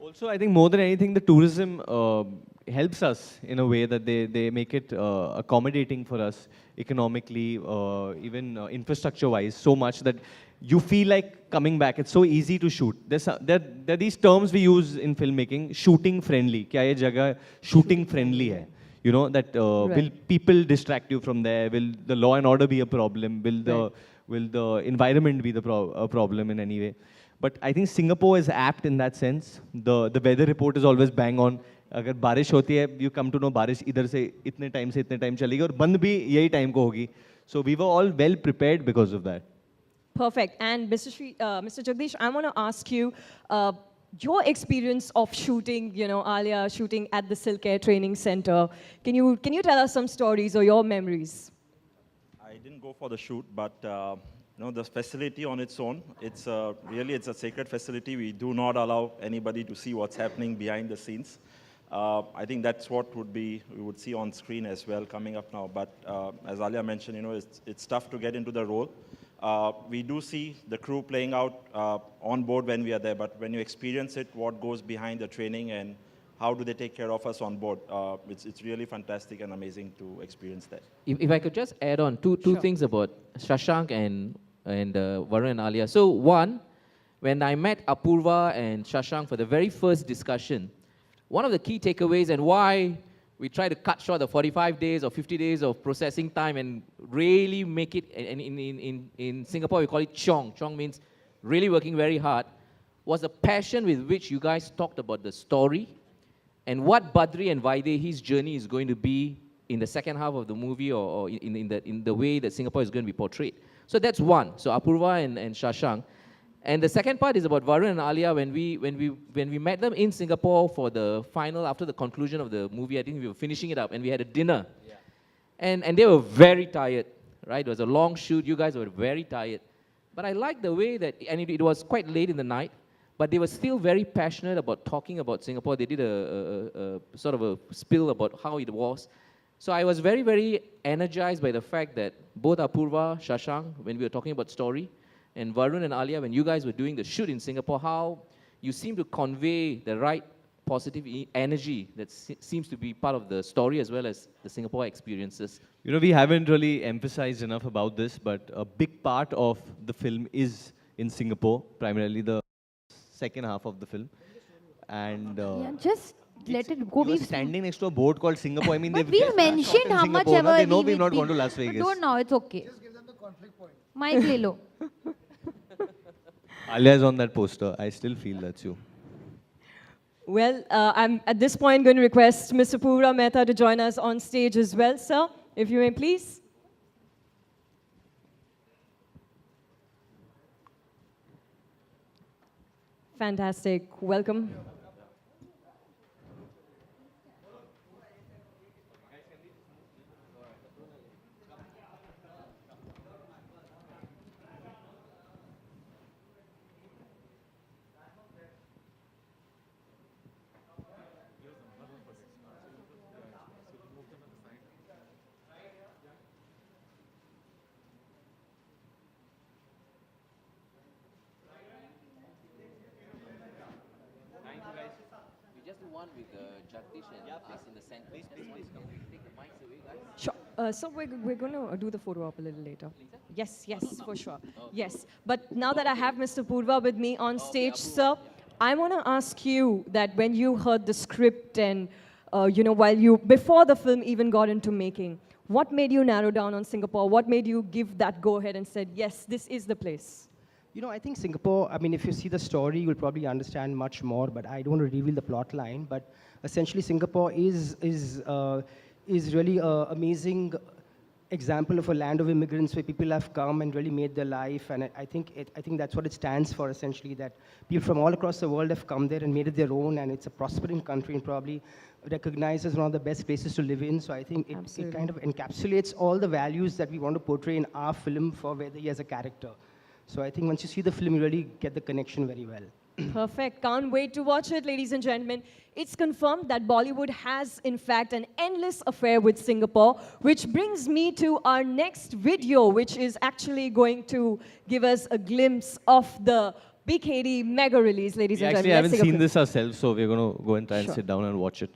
Also, I think more than anything, the tourism helps us in a way that they make it accommodating for us economically, even infrastructure-wise, so much that you feel like coming back. It's so easy to shoot. There are these terms we use in filmmaking, shooting friendly. Kya ye jagah shooting friendly hai? You know, that will people distract you from there? Will the law and order be a problem? Will the environment be the problem in any way? But I think Singapore is apt in that sense. The weather report is always bang on. अगर बारिश होती है, you come to know बारिश इधर से इतने time चलेगी और बंद भी यही टाइम को होगी. So we were all well prepared because of that. Perfect. And Mr. Jagdish, I want to ask you your experience of shooting, Alia shooting at the Silk Air Training Center. Can you tell us some stories or your memories? I didn't go for the shoot, but the facility on its own, it's a sacred facility. We do not allow anybody to see what's happening behind the scenes. I think that's what we would see on screen as well coming up now. But as Alia mentioned, it's tough to get into the role. We do see the crew playing out on board when we are there, but when you experience it, what goes behind the training and how do they take care of us on board, it's really fantastic and amazing to experience that. If I could just add on two things about Shashank and Varun and Alia. So one, when I met Apurva and Shashank for the very first discussion, one of the key takeaways and why we try to cut short the 45 days or 50 days of processing time and really make it, in Singapore we call it chong. Chong means really working very hard, was the passion with which you guys talked about the story and what Badri and Vaidehi's journey is going to be in the second half of the movie or in the way that Singapore is going to be portrayed. So that's one. So Apurva and Shashank. And the second part is about Varun and Alia. When we met them in Singapore for the final, after the conclusion of the movie, I think we were finishing it up, and we had a dinner. Yeah. And they were very tired, right? It was a long shoot. You guys were very tired. But I liked the way that, and it was quite late in the night, but they were still very passionate about talking about Singapore. They did a sort of a spill about how it was. So I was very, very energized by the fact that both Apurva, Shashank, when we were talking about story, and Varun and Alia, when you guys were doing the shoot in Singapore, how you seem to convey the right positive energy that seems to be part of the story as well as the Singapore experiences. We haven't really emphasized enough about this, but a big part of the film is in Singapore, primarily the second half of the film. And just let it go. We're standing next to a board called Singapore. I mean, but we mentioned how much ever they know we've not gone to Las Vegas. Don't know, it's okay. Just give them the conflict point. Mike Lelo. Alia is on that poster. I still feel that's you. Well, I'm at this point going to request Mr. Pura Mehta to join us on stage as well, sir, if you may please. Fantastic. Welcome. One with Jagdish and place in the center. Please take the mics away, guys. Sure. So we're going to do the photo op a little later. Yes, for sure. Yes. But now that I have Mr. Purva with me on stage, sir, I want to ask you that when you heard the script and, before the film even got into making, what made you narrow down on Singapore? What made you give that go-ahead and said, yes, this is the place? I think Singapore, if you see the story, you'll probably understand much more, but I don't want to reveal the plot line. But essentially, Singapore is really an amazing example of a land of immigrants where people have come and really made their life. And I think that's what it stands for, essentially, that people from all across the world have come there and made it their own, and it's a prospering country and probably recognized as one of the best places to live in. So I think it kind of encapsulates all the values that we want to portray in our film for Vaidehi as a character. So I think once you see the film, you really get the connection very well. Perfect. Can't wait to watch it, ladies and gentlemen. It's confirmed that Bollywood has, in fact, an endless affair with Singapore, which brings me to our next video, which is actually going to give us a glimpse of the BKD mega release, ladies We and actually gentlemen. haven't Let's take a seen quick- this ourselves, so we're going to go and try and Sure. sit down and watch it.